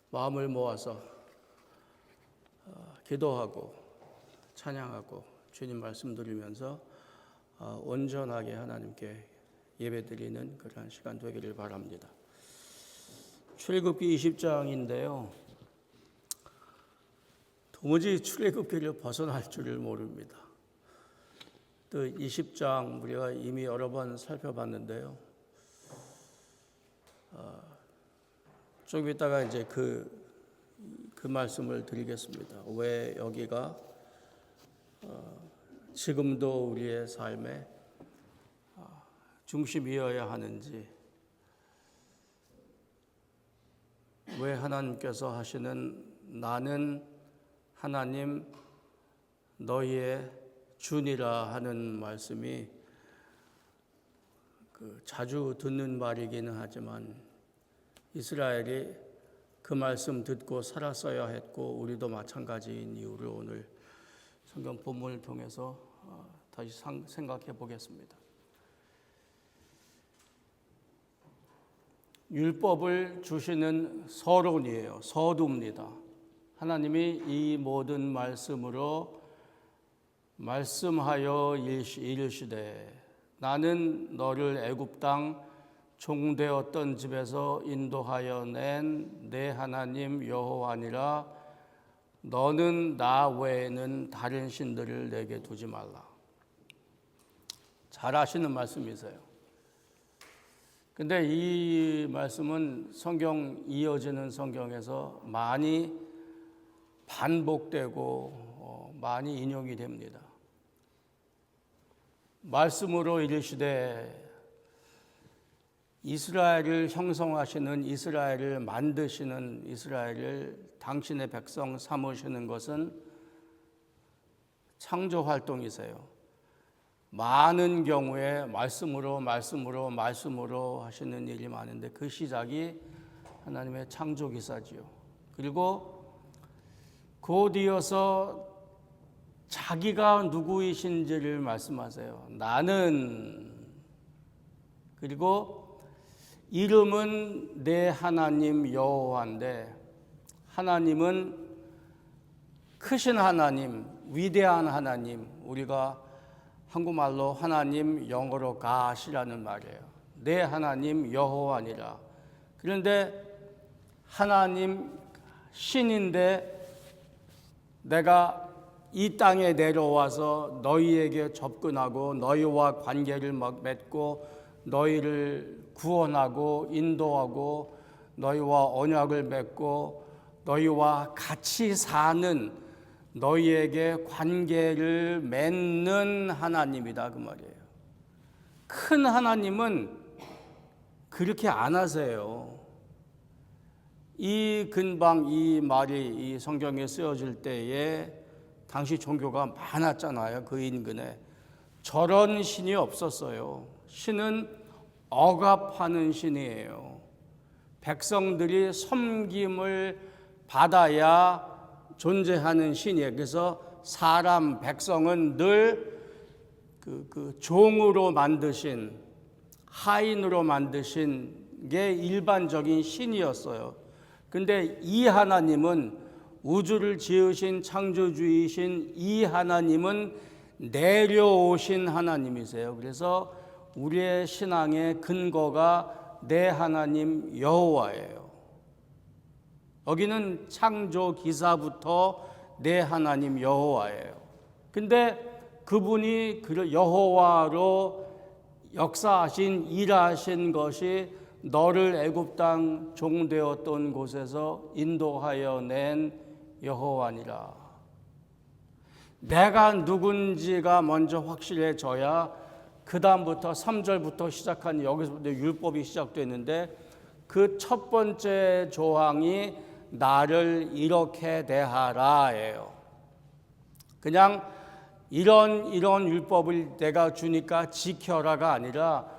마음을 모아서 기도하고 찬양하고 주님 말씀 드리면서 온전하게 하나님께 예배드리는 그러한 시간 되기를 바랍니다. 출애굽기 20장인데요. 도무지 출애굽기를 벗어날 줄을 모릅니다. 또 20장 우리가 이미 여러 번 살펴봤는데요. 조금 있다가 이제 그 말씀을 드리겠습니다. 왜 여기가 지금도 우리의 삶의 중심이어야 하는지, 왜 하나님께서 하시는 나는 하나님 너희의 주니라 하는 말씀이 자주 듣는 말이기는 하지만 이스라엘이 그 말씀 듣고 살았어야 했고 우리도 마찬가지인 이유를 오늘 성경 본문을 통해서 다시 생각해 보겠습니다. 율법을 주시는 서론이에요. 서두입니다. 하나님이 이 모든 말씀으로 말씀하여 이르시되 나는 너를 애굽 땅 종되었던 집에서 인도하여 낸 내 하나님 여호와니라. 너는 나 외에는 다른 신들을 내게 두지 말라. 잘 아시는 말씀이세요. 근데 이 말씀은 이어지는 성경에서 많이 반복되고 많이 인용이 됩니다. 말씀으로 이르시되 이스라엘을 형성하시는, 이스라엘을 만드시는, 이스라엘을 당신의 백성 삼으시는 것은 창조 활동이세요. 많은 경우에 말씀으로 하시는 일이 많은데 그 시작이 하나님의 창조 기사지요. 그리고 곧 이어서 자기가 누구이신지를 말씀하세요. 나는, 그리고 이름은 내 하나님 여호와인데, 하나님은 크신 하나님, 위대한 하나님, 우리가 한국말로 하나님, 영어로 가시라는 말이에요. 내 하나님 여호와니라. 그런데 하나님 신인데 내가 이 땅에 내려와서 너희에게 접근하고 너희와 관계를 맺고 너희를 구원하고 인도하고 너희와 언약을 맺고 너희와 같이 사는, 너희에게 관계를 맺는 하나님이다 그 말이에요. 큰 하나님은 그렇게 안 하세요. 이 근방, 이 말이 이 성경에 쓰여질 때에 당시 종교가 많았잖아요. 그 인근에 저런 신이 없었어요. 신은 억압하는 신이에요. 백성들이 섬김을 받아야 존재하는 신이에요. 그래서 사람, 백성은 늘 그 종으로 만드신, 하인으로 만드신 게 일반적인 신이었어요. 근데 이 하나님은, 우주를 지으신 창조주이신 이 하나님은 내려오신 하나님이세요. 그래서 우리의 신앙의 근거가 내 하나님 여호와예요. 여기는 창조 기사부터 내 하나님 여호와예요. 근데 그분이 여호와로 역사하신, 일하신 것이 너를 애굽 땅 종되었던 곳에서 인도하여 낸 여호와니라. 내가 누군지가 먼저 확실해져야 그 다음부터 3절부터 시작한, 여기서부터 율법이 시작됐는데 그 첫 번째 조항이 나를 이렇게 대하라예요. 그냥 이런 율법을 내가 주니까 지켜라가 아니라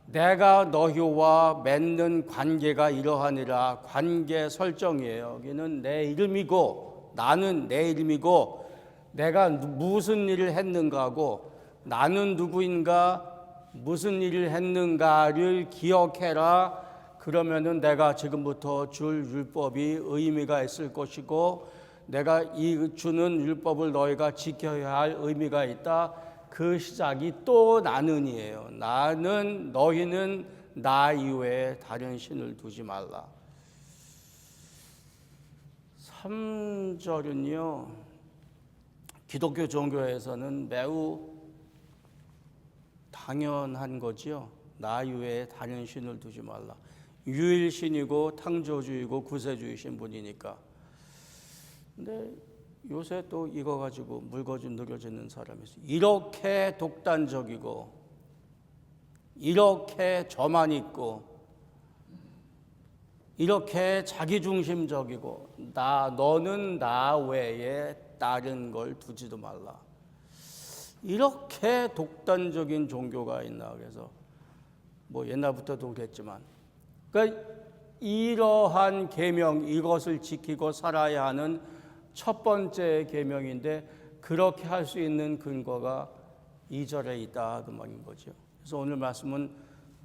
내가 너희와 맺는 관계가 이러하니라. 관계 설정이에요. 여기는 내 이름이고 나는 내 이름이고 내가 무슨 일을 했는가 하고 나는 누구인가, 무슨 일을 했는가를 기억해라. 그러면은 내가 지금부터 줄 율법이 의미가 있을 것이고 내가 이 주는 율법을 너희가 지켜야 할 의미가 있다. 그 시작이 또 나는이에요. 나는, 너희는 나 이외에 다른 신을 두지 말라. 3절은요, 기독교 종교에서는 매우 당연한 거지요. 나 이외에 다른 신을 두지 말라. 유일신이고 창조주이고 구세주이신 분이니까. 근데 요새 또 이거 가지고 물거진 느려지는 사람이 있어요. 이렇게 독단적이고 이렇게 저만 있고 이렇게 자기중심적이고 너는 나 외에 다른 걸 두지도 말라. 이렇게 독단적인 종교가 있나. 그래서 뭐 옛날부터도 그랬지만, 그러니까 이러한 계명, 이것을 지키고 살아야 하는 첫 번째 계명인데 그렇게 할 수 있는 근거가 2절에 있다 그 말인 거죠. 그래서 오늘 말씀은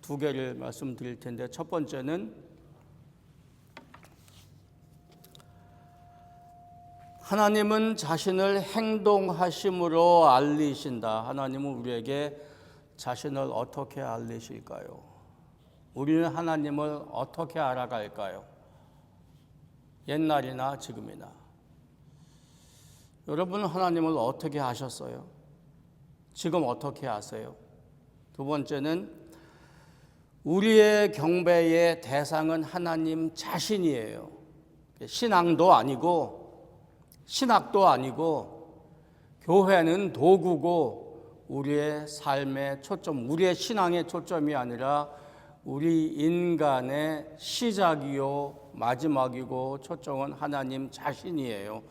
두 개를 말씀드릴 텐데, 첫 번째는 하나님은 자신을 행동하심으로 알리신다. 하나님은 우리에게 자신을 어떻게 알리실까요? 우리는 하나님을 어떻게 알아갈까요? 옛날이나 지금이나. 여러분은 하나님을 어떻게 아셨어요? 지금 어떻게 아세요? 두 번째는 우리의 경배의 대상은 하나님 자신이에요. 신앙도 아니고 신학도 아니고 교회는 도구고 우리의 삶의 초점, 우리의 신앙의 초점이 아니라 우리 인간의 시작이요 마지막이고 초점은 하나님 자신이에요.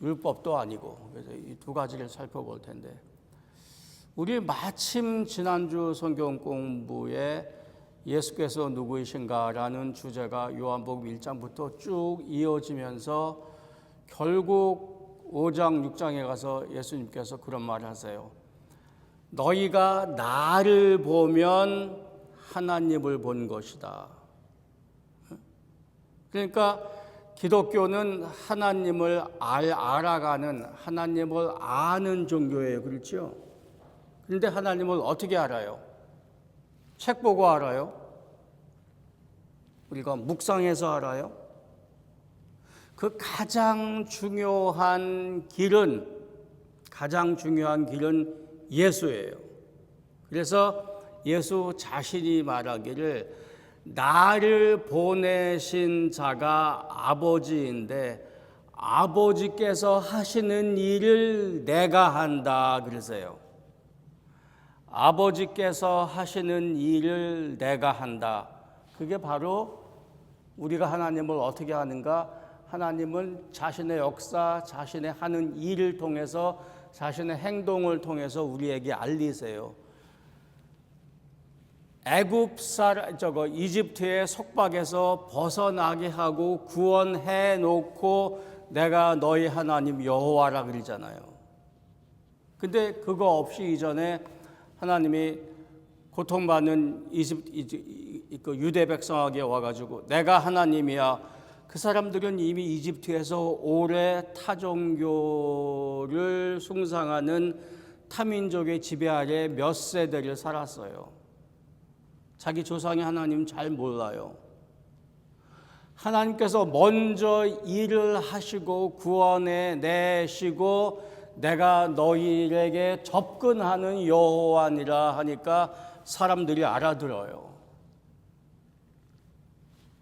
율법도 아니고. 그래서 이 두 가지를 살펴볼 텐데, 우리 마침 지난주 성경 공부에 예수께서 누구이신가라는 주제가 요한복음 1장부터 쭉 이어지면서 결국 5장 6장에 가서 예수님께서 그런 말을 하세요. 너희가 나를 보면 하나님을 본 것이다. 그러니까 기독교는 하나님을 알아가는, 하나님을 아는 종교예요. 그렇죠? 그런데 하나님을 어떻게 알아요? 책 보고 알아요? 우리가 묵상해서 알아요? 그 가장 중요한 길은 예수예요. 그래서 예수 자신이 말하기를 나를 보내신 자가 아버지인데 아버지께서 하시는 일을 내가 한다 그러세요. 아버지께서 하시는 일을 내가 한다. 그게 바로 우리가 하나님을 어떻게 하는가? 하나님은 자신의 역사, 자신의 하는 일을 통해서, 자신의 행동을 통해서 우리에게 알리세요. 이집트의 속박에서 벗어나게 하고 구원해 놓고 내가 너희 하나님 여호와라 그러잖아요. 근데 그거 없이 이전에 하나님이 고통받는 유대 백성에게 와가지고 내가 하나님이야. 그 사람들은 이미 이집트에서 오래 타종교를 숭상하는 타민족의 지배 아래 몇 세대를 살았어요. 자기 조상의 하나님 잘 몰라요. 하나님께서 먼저 일을 하시고 구원해 내시고 내가 너희에게 접근하는 여호와니라 하니까 사람들이 알아들어요.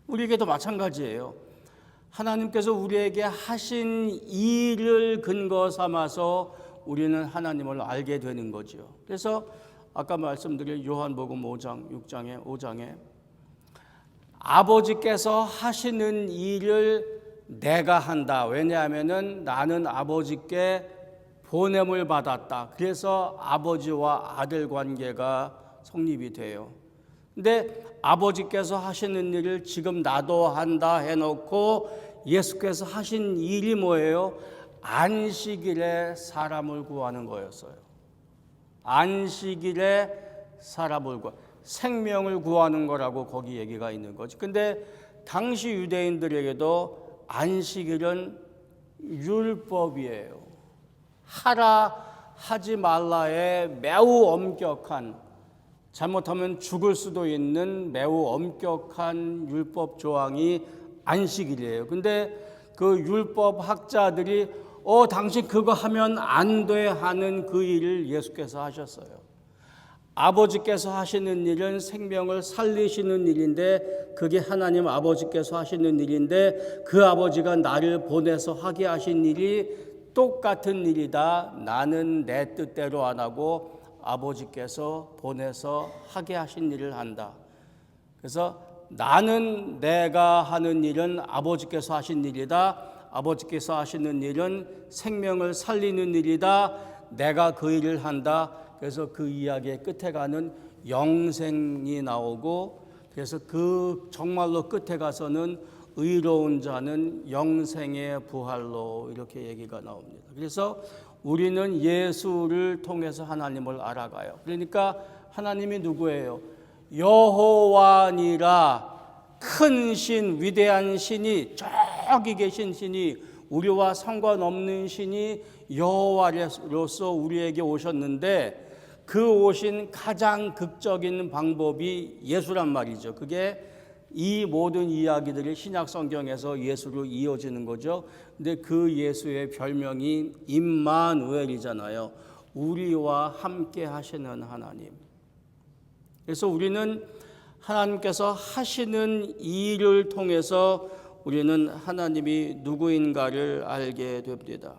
우리에게도 마찬가지예요. 하나님께서 우리에게 하신 일을 근거 삼아서 우리는 하나님을 알게 되는 거죠. 그래서 아까 말씀드린 요한복음 5장에 아버지께서 하시는 일을 내가 한다. 왜냐하면은 나는 아버지께 보냄을 받았다. 그래서 아버지와 아들 관계가 성립이 돼요. 근데 아버지께서 하시는 일을 지금 나도 한다 해놓고 예수께서 하신 일이 뭐예요? 안식일에 사람을 구하는 거였어요. 안식일에 사람을 생명을 구하는 거라고 거기 얘기가 있는 거지. 근데 당시 유대인들에게도 안식일은 율법이에요. 하라 하지 말라의 매우 엄격한, 잘못하면 죽을 수도 있는 매우 엄격한 율법 조항이 안식일이에요. 근데 그 율법 학자들이 당신 그거 하면 안 돼 하는 그 일을 예수께서 하셨어요. 아버지께서 하시는 일은 생명을 살리시는 일인데, 그게 하나님 아버지께서 하시는 일인데, 그 아버지가 나를 보내서 하게 하신 일이 똑같은 일이다. 나는 내 뜻대로 안 하고 아버지께서 보내서 하게 하신 일을 한다. 그래서 나는 내가 하는 일은 아버지께서 하신 일이다. 아버지께서 하시는 일은 생명을 살리는 일이다. 내가 그 일을 한다. 그래서 그 이야기의 끝에 가는 영생이 나오고, 그래서 그 정말로 끝에 가서는 의로운 자는 영생의 부활로 이렇게 얘기가 나옵니다. 그래서 우리는 예수를 통해서 하나님을 알아가요. 그러니까 하나님이 누구예요? 여호와니라, 큰 신, 위대한 신이, 저기 계신 신이, 우리와 상관없는 신이 여호와로서 우리에게 오셨는데, 그 오신 가장 극적인 방법이 예수란 말이죠. 그게 이 모든 이야기들이 신약 성경에서 예수로 이어지는 거죠. 근데 그 예수의 별명이 임마누엘이잖아요. 우리와 함께 하시는 하나님. 그래서 우리는 하나님께서 하시는 일을 통해서 우리는 하나님이 누구인가를 알게 됩니다.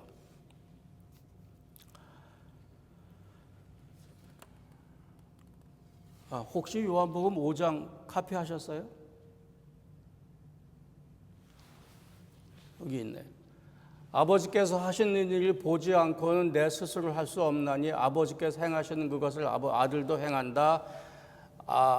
혹시 요한복음 5장 카피하셨어요? 여기 있네. 아버지께서 하시는 일을 보지 않고는 내 스스로 할 수 없나니 아버지께서 행하시는 그것을 아들도 행한다.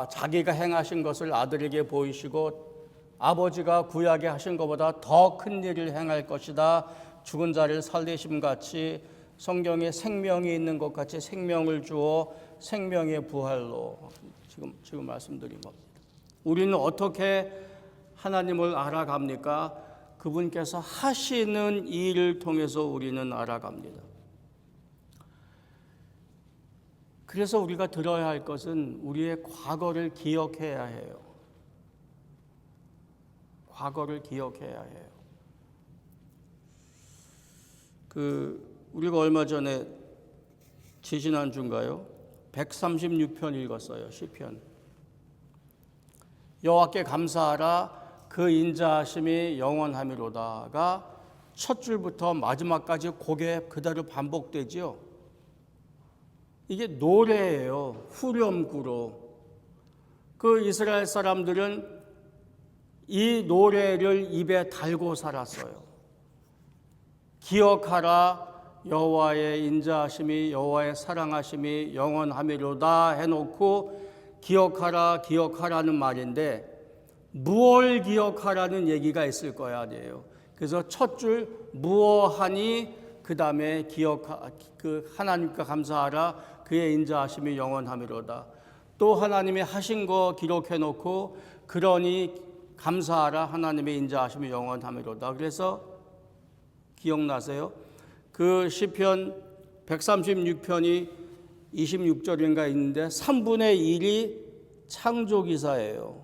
자기가 행하신 것을 아들에게 보이시고 아버지가 구약에 하신 것보다 더 큰 일을 행할 것이다. 죽은 자를 살리심 같이 성경에 생명이 있는 것 같이 생명을 주어 생명의 부활로 지금 말씀드린 겁니다. 우리는 어떻게 하나님을 알아갑니까? 그분께서 하시는 일을 통해서 우리는 알아갑니다. 그래서 우리가 들어야 할 것은 우리의 과거를 기억해야 해요. 과거를 기억해야 해요. 우리가 얼마 전에 지지난주인가요? 136편 읽었어요. 시편. 여호와께 감사하라, 그 인자하심이 영원하미로다가 첫 줄부터 마지막까지 그게 그대로 반복되지요. 이게 노래예요. 후렴구로. 그 이스라엘 사람들은 이 노래를 입에 달고 살았어요. 기억하라, 여호와의 인자하심이, 여호와의 사랑하심이 영원하미로다 해놓고 기억하라, 기억하라는 말인데 무엇을 기억하라는 얘기가 있을 거야 아니에요. 그래서 첫 줄 무엇하니, 그 다음에 하나님께 감사하라, 그의 인자하심이 영원하미로다. 또 하나님이 하신 거 기록해놓고 그러니 감사하라, 하나님의 인자하심이 영원하미로다. 그래서 기억나세요? 그 시편 136편이 26절인가 있는데 3분의 1이 창조기사예요.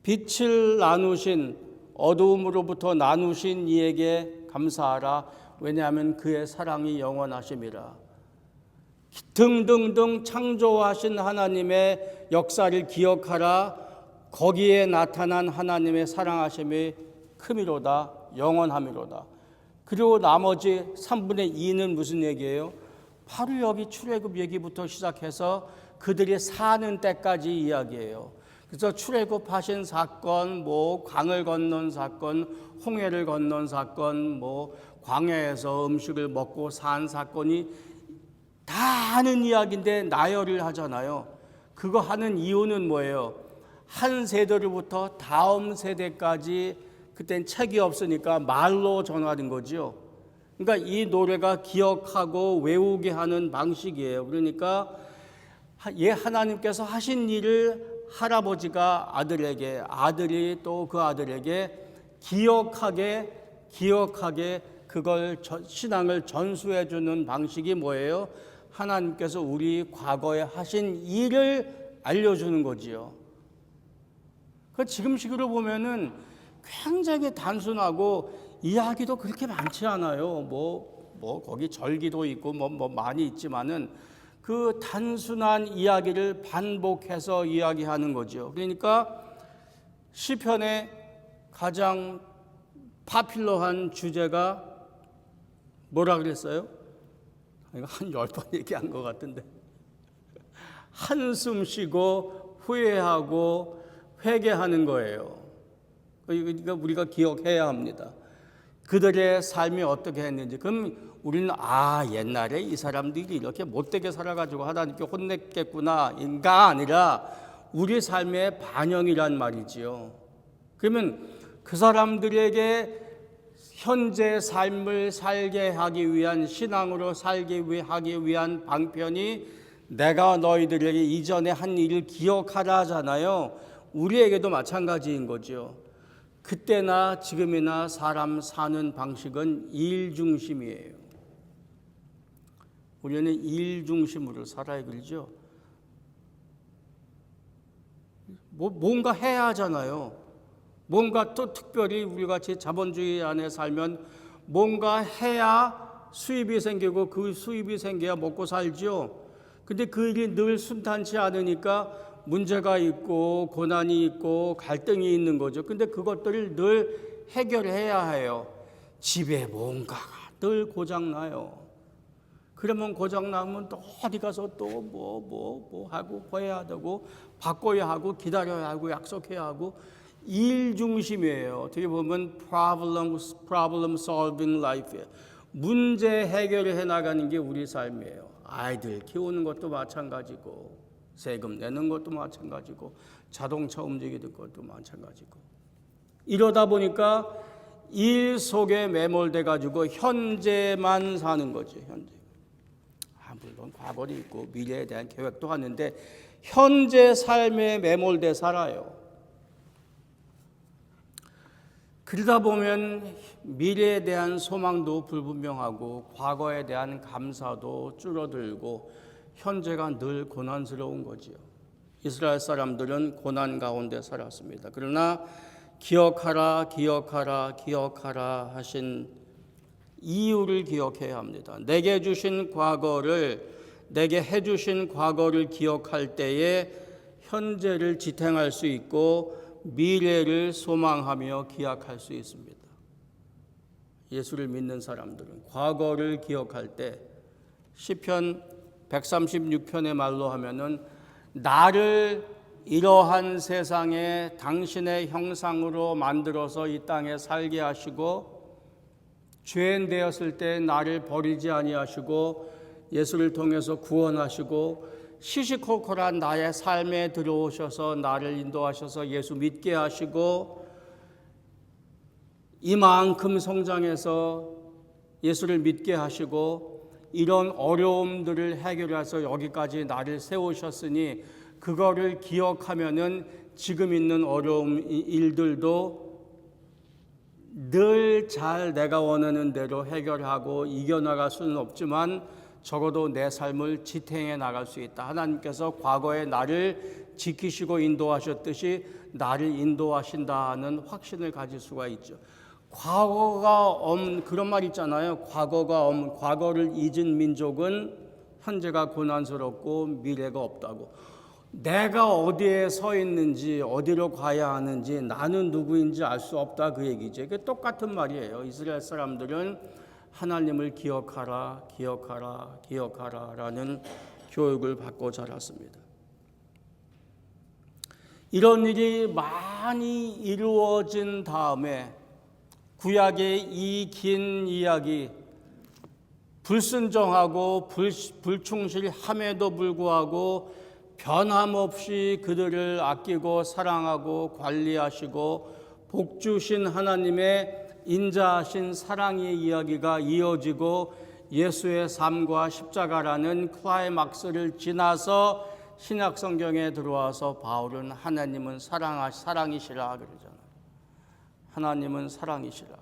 빛을 나누신, 어두움으로부터 나누신 이에게 감사하라, 왜냐하면 그의 사랑이 영원하심이라. 등등등 창조하신 하나님의 역사를 기억하라, 거기에 나타난 하나님의 사랑하심이 크미로다, 영원함이로다. 그리고 나머지 3분의 2는 무슨 얘기예요? 바로 여기 출애굽 얘기부터 시작해서 그들이 사는 때까지 이야기예요. 그래서 출애굽하신 사건, 강을 건넌 사건, 홍해를 건넌 사건, 광야에서 음식을 먹고 산 사건이 다 하는 이야기인데 나열을 하잖아요. 그거 하는 이유는 뭐예요? 한 세대로부터 다음 세대까지, 그땐 책이 없으니까 말로 전하는 거죠. 그러니까 이 노래가 기억하고 외우게 하는 방식이에요. 그러니까 하나님께서 하신 일을 할아버지가 아들에게, 아들이 또 그 아들에게 기억하게 그걸 신앙을 전수해 주는 방식이 뭐예요? 하나님께서 우리 과거에 하신 일을 알려주는 거지요. 그 지금식으로 보면은 굉장히 단순하고 이야기도 그렇게 많지 않아요. 뭐 거기 절기도 있고 뭐 많이 있지만은 그 단순한 이야기를 반복해서 이야기하는 거죠. 그러니까 시편의 가장 파퓰러한 주제가 뭐라 그랬어요? 이거 한 10번 얘기한 것 같은데. 한숨 쉬고 후회하고 회개하는 거예요. 그러니까 우리가 기억해야 합니다. 그들의 삶이 어떻게 했는지. 그럼 우리는 옛날에 이 사람들이 이렇게 못되게 살아가지고 하나님께 혼냈겠구나가 아니라 우리 삶의 반영이란 말이지요. 그러면 그 사람들에게 현재 삶을 살게 하기 위한, 신앙으로 살게 하기 위한 방편이 내가 너희들에게 이전에 한 일을 기억하라 하잖아요. 우리에게도 마찬가지인 거죠. 그때나 지금이나 사람 사는 방식은 일 중심이에요. 우리는 일 중심으로 살아야 그러죠. 뭔가 해야 하잖아요. 뭔가 또 특별히 우리같이 자본주의 안에 살면 뭔가 해야 수입이 생기고 그 수입이 생겨야 먹고 살죠. 근데 그 일이 늘 순탄치 않으니까 문제가 있고 고난이 있고 갈등이 있는 거죠. 근데 그것들을 늘 해결해야 해요. 집에 뭔가가 늘 고장나요. 그러면 고장나면 또 어디 가서 또 뭐 하고 해야 되고 바꿔야 하고 기다려야 하고 약속해야 하고 일 중심이에요. 어떻게 보면 problem solving life예요. 문제 해결을 해나가는 게 우리 삶이에요. 아이들 키우는 것도 마찬가지고 세금 내는 것도 마찬가지고 자동차 움직이는 것도 마찬가지고 이러다 보니까 일 속에 매몰돼 가지고 현재만 사는 거죠. 물론 과거도 있고 미래에 대한 계획도 하는데 현재 삶에 매몰돼 살아요. 그러다 보면 미래에 대한 소망도 불분명하고 과거에 대한 감사도 줄어들고 현재가 늘 고난스러운 거지요. 이스라엘 사람들은 고난 가운데 살았습니다. 그러나 기억하라 하신 이유를 기억해야 합니다. 내게 해주신 과거를 기억할 때에 현재를 지탱할 수 있고 미래를 소망하며 기약할 수 있습니다. 예수를 믿는 사람들은 과거를 기억할 때 시편 136편의 말로 하면은 나를 이러한 세상에 당신의 형상으로 만들어서 이 땅에 살게 하시고 죄인 되었을 때 나를 버리지 아니하시고 예수를 통해서 구원하시고 시시콜콜한 나의 삶에 들어오셔서 나를 인도하셔서 예수 믿게 하시고 이만큼 성장해서 예수를 믿게 하시고 이런 어려움들을 해결해서 여기까지 나를 세우셨으니 그거를 기억하면은 지금 있는 어려움 일들도 늘 잘 내가 원하는 대로 해결하고 이겨나갈 수는 없지만 적어도 내 삶을 지탱해 나갈 수 있다. 하나님께서 과거에 나를 지키시고 인도하셨듯이 나를 인도하신다는 확신을 가질 수가 있죠. 그런 말 있잖아요. 과거를 잊은 민족은 현재가 고난스럽고 미래가 없다고. 내가 어디에 서 있는지 어디로 가야 하는지 나는 누구인지 알 수 없다 그 얘기죠. 이게 똑같은 말이에요. 이스라엘 사람들은 하나님을 기억하라라는 교육을 받고 자랐습니다. 이런 일이 많이 이루어진 다음에 구약의 이 긴 이야기 불순종하고 불충실함에도 불구하고 변함없이 그들을 아끼고 사랑하고 관리하시고 복 주신 하나님의 인자하신 사랑의 이야기가 이어지고 예수의 삶과 십자가라는 클라이막스를 지나서 신약 성경에 들어와서 바울은 하나님은 사랑이시라 그러잖아요. 하나님은 사랑이시라.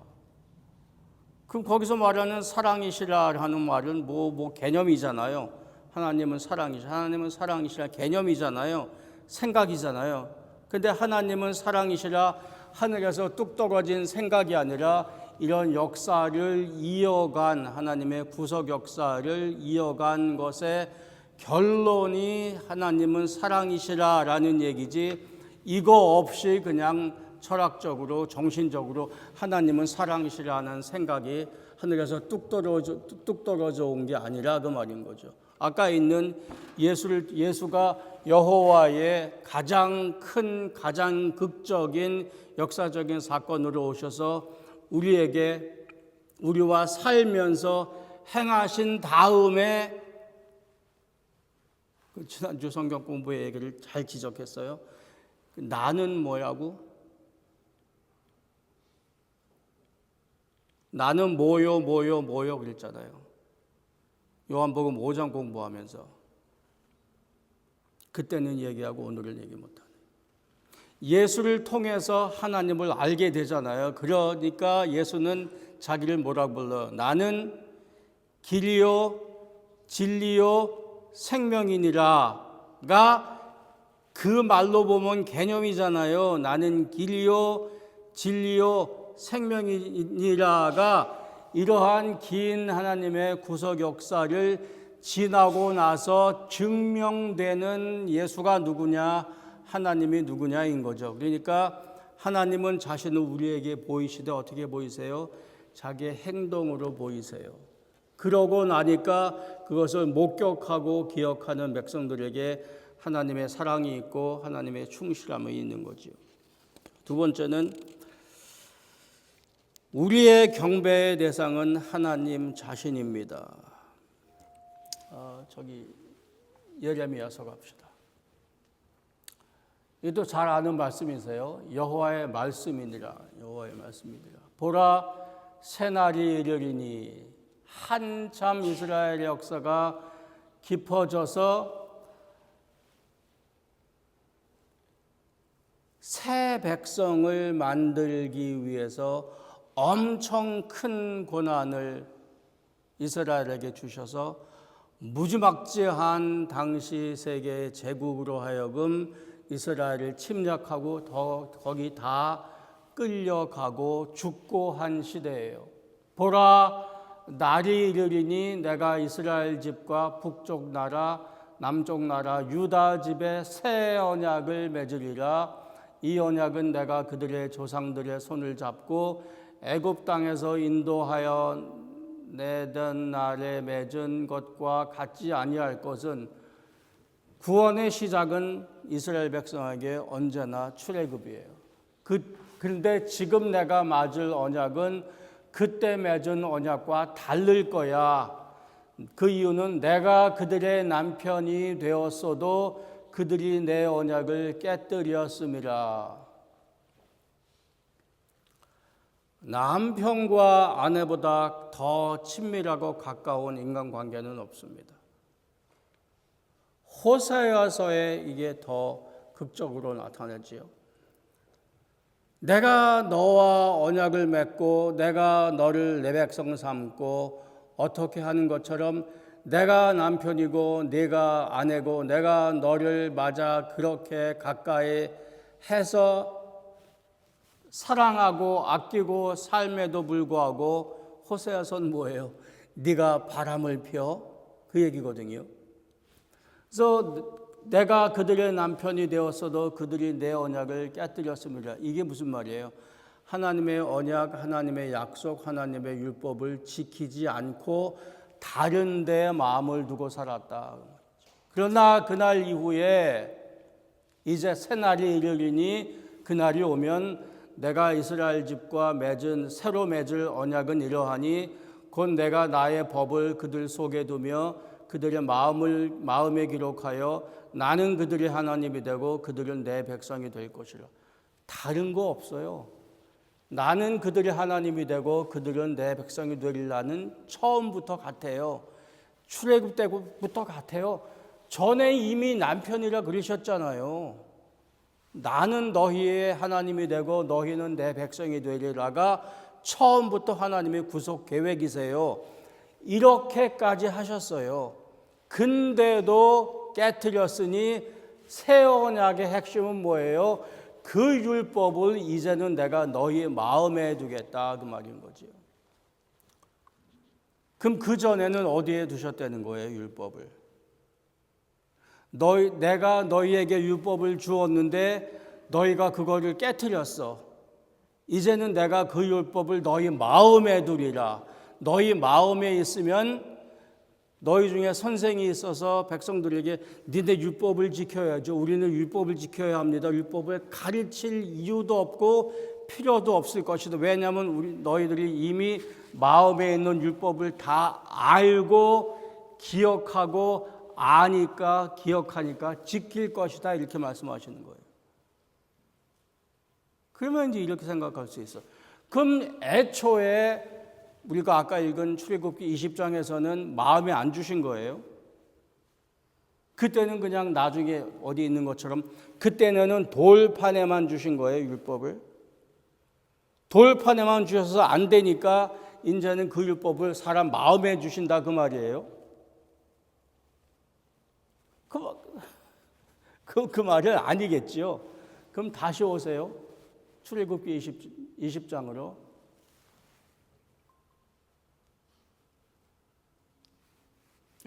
그럼 거기서 말하는 사랑이시라 하는 말은 뭐 개념이잖아요. 하나님은 사랑이시라. 하나님은 사랑이시라 개념이잖아요. 생각이잖아요. 근데 하나님은 사랑이시라 하늘에서 뚝 떨어진 생각이 아니라 이런 역사를 이어간 하나님의 구속 역사를 이어간 것의 결론이 하나님은 사랑이시라라는 얘기지, 이거 없이 그냥 철학적으로 정신적으로 하나님은 사랑이시라는 생각이 하늘에서 뚝 떨어져 온 게 아니라 그 말인 거죠. 아까 있는 예수가 여호와의 가장 큰 가장 극적인 역사적인 사건으로 오셔서 우리와 살면서 행하신 다음에, 지난주 성경 공부의 얘기를 잘 지적했어요. 나는 뭐라고? 나는 뭐요 그랬잖아요. 요한복음 5장 공부하면서. 그때는 얘기하고 오늘은 얘기 못하네. 예수를 통해서 하나님을 알게 되잖아요. 그러니까 예수는 자기를 뭐라고 불러? 나는 길이요 진리요 생명이니라가 그 말로 보면 개념이잖아요. 나는 길이요 진리요 생명이니라가 이러한 긴 하나님의 구속 역사를 지나고 나서 증명되는 예수가 누구냐, 하나님이 누구냐인 거죠. 그러니까 하나님은 자신을 우리에게 보이시되 어떻게 보이세요? 자기의 행동으로 보이세요. 그러고 나니까 그것을 목격하고 기억하는 백성들에게 하나님의 사랑이 있고 하나님의 충실함이 있는 거죠. 두 번째는 우리의 경배의 대상은 하나님 자신입니다. 예레미야서 갑시다. 이것도 잘 아는 말씀이세요. 여호와의 말씀이니라. 여호와의 말씀이니라. 보라, 새날이 이르리니 한참 이스라엘의 역사가 깊어져서 새 백성을 만들기 위해서 엄청 큰 고난을 이스라엘에게 주셔서 무지막지한 당시 세계의 제국으로 하여금 이스라엘을 침략하고 거기 다 끌려가고 죽고 한 시대예요. 보라, 날이 이르리니 내가 이스라엘 집과 북쪽 나라 남쪽 나라 유다 집에 새 언약을 맺으리라. 이 언약은 내가 그들의 조상들의 손을 잡고 애굽 땅에서 인도하여 내던 날에 맺은 것과 같지 아니할 것은, 구원의 시작은 이스라엘 백성에게 언제나 출애굽이에요. 그런데 지금 내가 맺을 언약은 그때 맺은 언약과 다를 거야. 그 이유는 내가 그들의 남편이 되었어도 그들이 내 언약을 깨뜨렸음이라. 남편과 아내보다 더 친밀하고 가까운 인간관계는 없습니다. 호세아서에 이게 더 극적으로 나타나지요. 내가 너와 언약을 맺고 내가 너를 내 백성 삼고 어떻게 하는 것처럼 내가 남편이고 네가 아내고 내가 너를 맞아 그렇게 가까이 해서 사랑하고 아끼고 삶에도 불구하고 호세아서는 뭐예요? 네가 바람을 펴? 그 얘기거든요. 그래서 내가 그들의 남편이 되었어도 그들이 내 언약을 깨뜨렸습니다. 이게 무슨 말이에요? 하나님의 언약, 하나님의 약속, 하나님의 율법을 지키지 않고 다른 데 마음을 두고 살았다. 그러나 그날 이후에 이제 새날이 이르리니 그날이 오면 내가 이스라엘 집과 새로 맺을 언약은 이러하니 곧 내가 나의 법을 그들 속에 두며 그들의 마음에 기록하여 나는 그들의 하나님이 되고 그들은 내 백성이 될 것이라. 다른 거 없어요. 나는 그들의 하나님이 되고 그들은 내 백성이 되리라는 처음부터 같아요. 출애굽 때부터 같아요. 전에 이미 남편이라 그러셨잖아요. 나는 너희의 하나님이 되고 너희는 내 백성이 되리라가 처음부터 하나님의 구속 계획이세요. 이렇게까지 하셨어요. 근데도 깨트렸으니 새 언약의 핵심은 뭐예요? 그 율법을 이제는 내가 너희 마음에 두겠다 그 말인 거죠. 그럼 그 전에는 어디에 두셨다는 거예요? 율법을. 내가 너희에게 율법을 주었는데 너희가 그거를 깨트렸어. 이제는 내가 그 율법을 너희 마음에 두리라. 너희 마음에 있으면 너희 중에 선생이 있어서 백성들에게 니네 율법을 지켜야죠. 우리는 율법을 지켜야 합니다. 율법을 가르칠 이유도 없고 필요도 없을 것이다. 왜냐하면 너희들이 이미 마음에 있는 율법을 다 알고 기억하고 아니까 기억하니까 지킬 것이다. 이렇게 말씀하시는 거예요. 그러면 이제 이렇게 생각할 수 있어. 그럼 애초에 우리가 아까 읽은 출애굽기 20장에서는 마음에 안 주신 거예요. 그때는 그냥 나중에 어디 있는 것처럼 그때는 돌판에만 주신 거예요. 율법을. 돌판에만 주셔서 안 되니까 이제는 그 율법을 사람 마음에 주신다 그 말이에요. 그 말은 아니겠지요. 그럼 다시 오세요. 출애굽기 20장으로.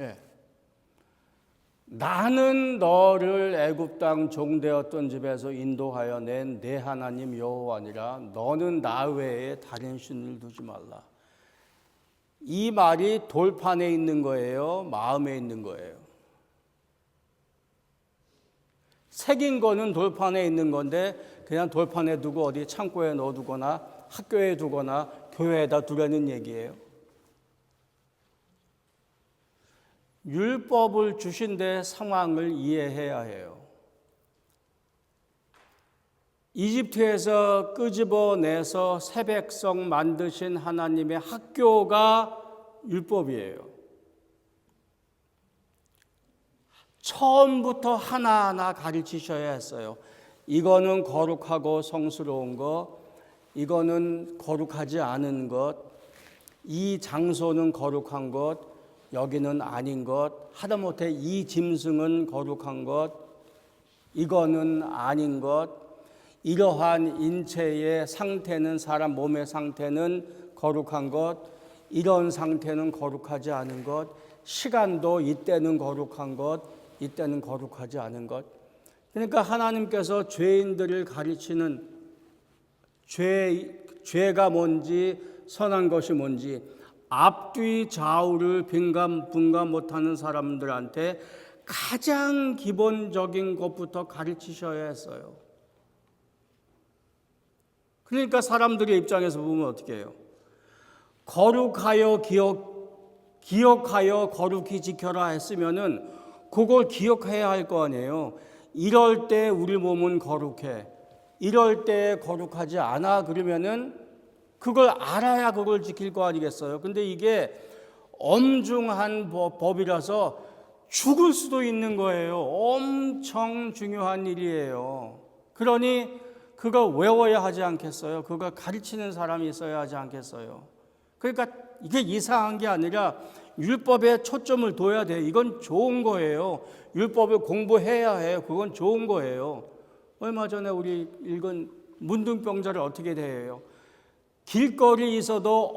예. 나는 너를 애굽 땅 종되었던 집에서 인도하여 낸 내 하나님 여호와니라. 너는 나 외에 다른 신을 두지 말라. 이 말이 돌판에 있는 거예요? 마음에 있는 거예요? 새긴 거는 돌판에 있는 건데 그냥 돌판에 두고 어디 창고에 넣어두거나 학교에 두거나 교회에다 두라는 얘기예요. 율법을 주신 데 상황을 이해해야 해요. 이집트에서 끄집어내서 새 백성 만드신 하나님의 학교가 율법이에요. 처음부터 하나하나 가르치셔야 했어요. 이거는 거룩하고 성스러운 것, 이거는 거룩하지 않은 것, 이 장소는 거룩한 것, 여기는 아닌 것, 하다못해 이 짐승은 거룩한 것, 이거는 아닌 것, 이러한 인체의 상태는 사람 몸의 상태는 거룩한 것, 이런 상태는 거룩하지 않은 것, 시간도 이때는 거룩한 것, 이때는 거룩하지 않은 것. 그러니까 하나님께서 죄인들을 가르치는 죄가 뭔지 선한 것이 뭔지 앞뒤 좌우를 분간 못하는 사람들한테 가장 기본적인 것부터 가르치셔야 했어요. 그러니까 사람들의 입장에서 보면 어떻게 해요? 거룩하여 기억하여 거룩히 지켜라 했으면은 그걸 기억해야 할 거 아니에요. 이럴 때 우리 몸은 거룩해. 이럴 때 거룩하지 않아. 그러면은 그걸 알아야 그걸 지킬 거 아니겠어요. 근데 이게 엄중한 법이라서 죽을 수도 있는 거예요. 엄청 중요한 일이에요. 그러니 그걸 외워야 하지 않겠어요? 그걸 가르치는 사람이 있어야 하지 않겠어요? 그러니까 이게 이상한 게 아니라 율법에 초점을 둬야 돼요. 이건 좋은 거예요. 율법을 공부해야 해요. 그건 좋은 거예요. 얼마 전에 우리 읽은 문둥병자를 어떻게 대해요? 길거리에 있어도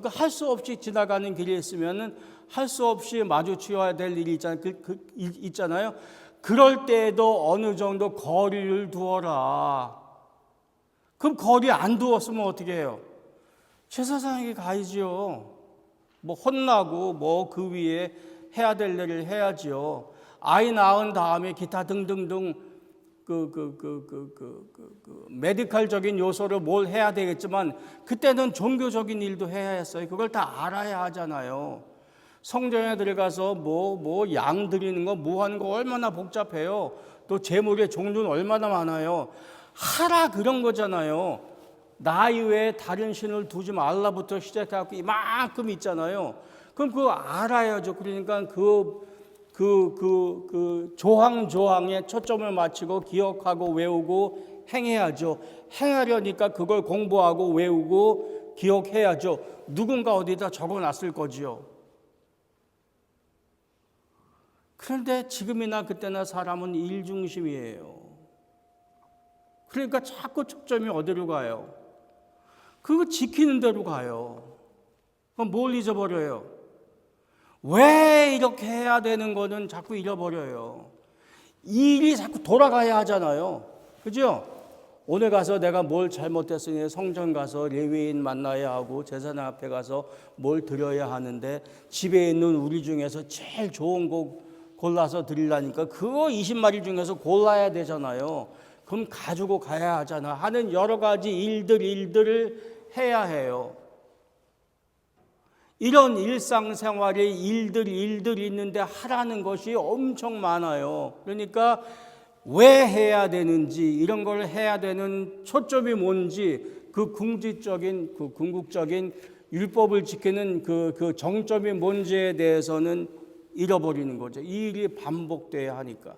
할 수 없이 지나가는 길에 있으면은 할 수 없이 마주쳐야 될 일이 있잖아요. 그럴 때에도 어느 정도 거리를 두어라. 그럼 거리 안 두었으면 어떻게 해요? 제사장에게 가야지요. 뭐 혼나고 뭐 그 위에 해야 될 일을 해야지요. 아이 낳은 다음에 기타 등등등 메디컬적인 요소를 뭘 해야 되겠지만 그때는 종교적인 일도 해야 했어요. 그걸 다 알아야 하잖아요. 성전에 들어가서 뭐 양 드리는 거, 뭐 하는 거 얼마나 복잡해요. 또 제물의 종류는 얼마나 많아요. 하라 그런 거잖아요. 나 이외에 다른 신을 두지 말라부터 시작해갖고 이만큼 있잖아요. 그럼 그거 알아야죠. 그러니까 조항에 초점을 맞추고 기억하고 외우고 행해야죠. 행하려니까 그걸 공부하고 외우고 기억해야죠. 누군가 어디다 적어놨을 거지요. 그런데 지금이나 그때나 사람은 일중심이에요. 그러니까 자꾸 초점이 어디로 가요? 그거 지키는 대로 가요. 그럼 뭘 잊어버려요? 왜 이렇게 해야 되는 거는 자꾸 잃어버려요. 일이 자꾸 돌아가야 하잖아요. 그죠? 오늘 가서 내가 뭘 잘못했으니 성전 가서 레위인 만나야 하고 제사장 앞에 가서 뭘 드려야 하는데 집에 있는 우리 중에서 제일 좋은 거 골라서 드리려니까 그거 20마리 중에서 골라야 되잖아요. 그럼 가지고 가야 하잖아. 하는 여러 가지 일들을 해야 해요. 이런 일상생활에 일들이 있는데 하라는 것이 엄청 많아요. 그러니까 왜 해야 되는지, 이런 걸 해야 되는 초점이 뭔지, 그 궁극적인 율법을 지키는 그 정점이 뭔지에 대해서는 잃어버리는 거죠. 이 일이 반복돼야 하니까.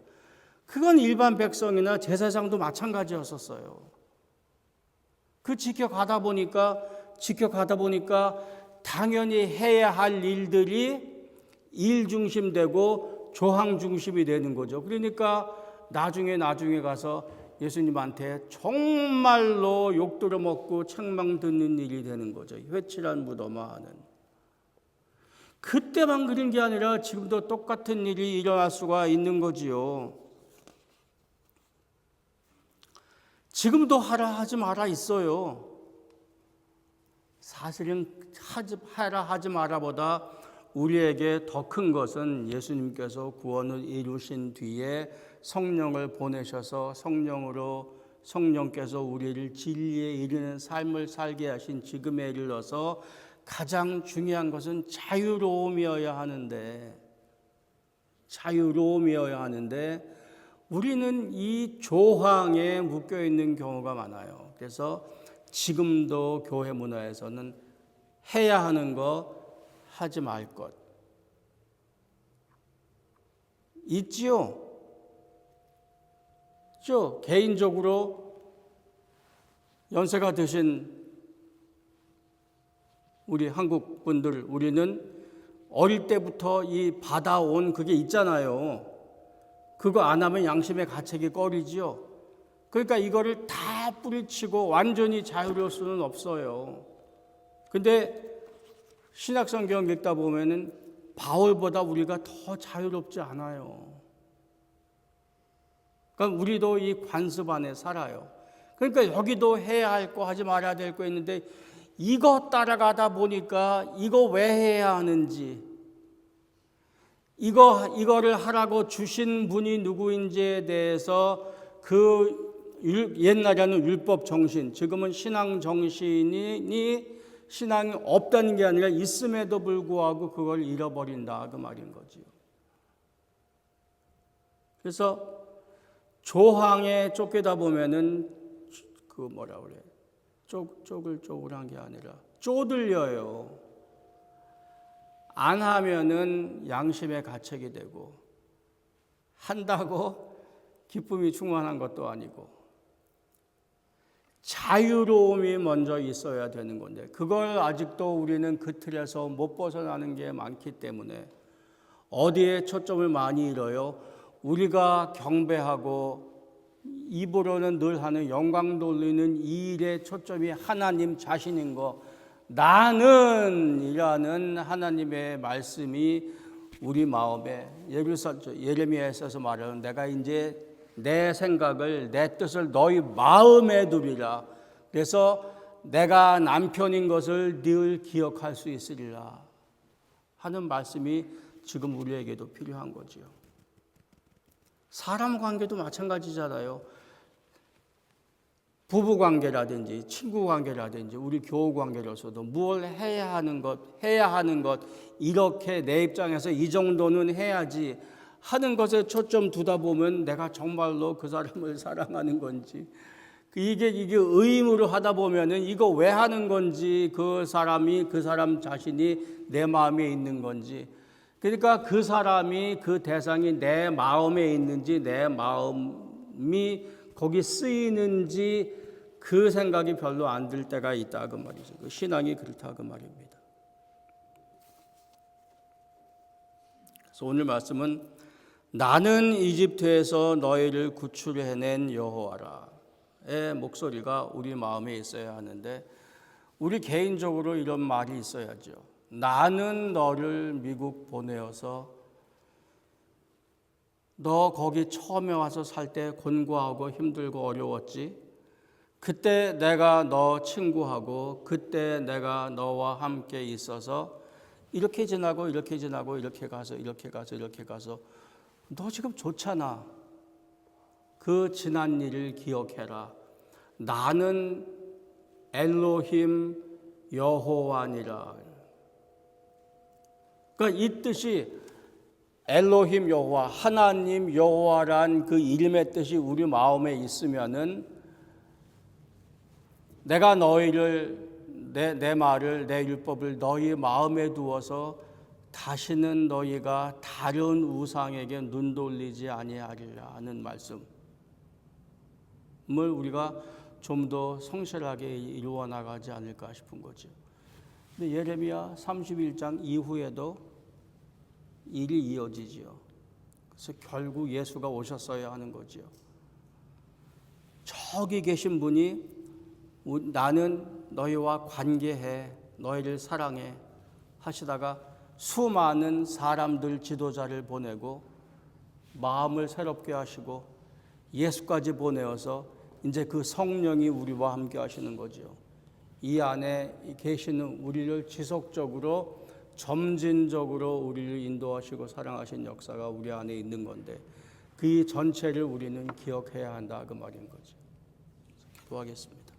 그건 일반 백성이나 제사장도 마찬가지였었어요. 그 지켜가다 보니까 당연히 해야 할 일들이 일 중심되고 조항 중심이 되는 거죠. 그러니까 나중에 가서 예수님한테 정말로 욕 들어먹고 책망 듣는 일이 되는 거죠. 회칠한 무덤화 하는. 그때만 그런 게 아니라 지금도 똑같은 일이 일어날 수가 있는 거지요. 지금도 하라 하지 마라 있어요. 사실은 하라 하지 마라보다 우리에게 더 큰 것은 예수님께서 구원을 이루신 뒤에 성령을 보내셔서 성령께서 우리를 진리에 이르는 삶을 살게 하신 지금에 이르러서 가장 중요한 것은 자유로움이어야 하는데 우리는 이 조항에 묶여 있는 경우가 많아요. 그래서 지금도 교회 문화에서는 해야 하는 것, 하지 말 것 있지요. 개인적으로 연세가 드신 우리 한국 분들, 우리는 어릴 때부터 이 받아온 그게 있잖아요. 그거 안 하면 양심의 가책이 꺼리지요. 그러니까 이거를 다 뿌리치고 완전히 자유로울 수는 없어요. 근데 신약성경 읽다 보면은 바울보다 우리가 더 자유롭지 않아요. 그러니까 우리도 이 관습 안에 살아요. 그러니까 여기도 해야 할 거 하지 말아야 될 거 있는데 이거 따라가다 보니까 이거 왜 해야 하는지, 이거를 하라고 주신 분이 누구인지에 대해서 옛날에는 율법 정신, 지금은 신앙 정신이 신앙이 없다는 게 아니라 있음에도 불구하고 그걸 잃어버린다 그 말인 거지요. 그래서 조항에 쫓기다 보면은 쪼글쪼글한 게 아니라 쪼들려요. 안 하면은 양심의 가책이 되고 한다고 기쁨이 충만한 것도 아니고 자유로움이 먼저 있어야 되는 건데 그걸 아직도 우리는 그 틀에서 못 벗어나는 게 많기 때문에 어디에 초점을 많이 잃어요? 우리가 경배하고 입으로는 늘 하는 영광 돌리는 이 일의 초점이 하나님 자신인 거, 나는 이라는 하나님의 말씀이 우리 마음에 예레미야에서 말하는 내가 이제 내 생각을 내 뜻을 너희 마음에 두리라. 그래서 내가 남편인 것을 늘 기억할 수 있으리라 하는 말씀이 지금 우리에게도 필요한 거지요. 사람 관계도 마찬가지잖아요. 부부 관계라든지 친구 관계라든지 우리 교우 관계로서도 뭘 해야 하는 것 이렇게 내 입장에서 이 정도는 해야지 하는 것에 초점 두다 보면 내가 정말로 그 사람을 사랑하는 건지 이게 의무로 하다 보면은 이거 왜 하는 건지, 그 사람 자신이 내 마음에 있는 건지, 그러니까 그 사람이, 그 대상이 내 마음에 있는지, 내 마음이 거기 쓰이는지 그 생각이 별로 안 들 때가 있다 그 말이죠. 그 신앙이 그렇다 그 말입니다. 그래서 오늘 말씀은 나는 이집트에서 너희를 구출해낸 여호와라의 목소리가 우리 마음에 있어야 하는데, 우리 개인적으로 이런 말이 있어야죠. 나는 너를 미국 보내어서 너 거기 처음에 와서 살 때 곤고하고 힘들고 어려웠지. 그때 내가 너 친구하고 그때 내가 너와 함께 있어서 이렇게 지나고 이렇게 지나고 이렇게 가서 이렇게 가서 이렇게 가서 너 지금 좋잖아. 그 지난 일을 기억해라. 나는 엘로힘 여호와니라. 그러니까 이 뜻이 엘로힘 여호와, 하나님 여호와란 그 이름의 뜻이 우리 마음에 있으면은 내가 너희를 내 말을, 내 율법을 너희 마음에 두어서 다시는 너희가 다른 우상에게 눈 돌리지 아니하리라 하는 말씀을 우리가 좀 더 성실하게 이루어 나가지 않을까 싶은 거죠. 근데 예레미야 31장 이후에도 일이 이어지지요. 그래서 결국 예수가 오셨어야 하는 거죠. 저기 계신 분이 나는 너희와 관계해, 너희를 사랑해 하시다가 수많은 사람들, 지도자를 보내고 마음을 새롭게 하시고 예수까지 보내어서 이제 그 성령이 우리와 함께 하시는 거죠. 이 안에 계시는 우리를 지속적으로, 점진적으로 우리를 인도하시고 사랑하신 역사가 우리 안에 있는 건데, 그 전체를 우리는 기억해야 한다 그 말인 거죠. 기도하겠습니다.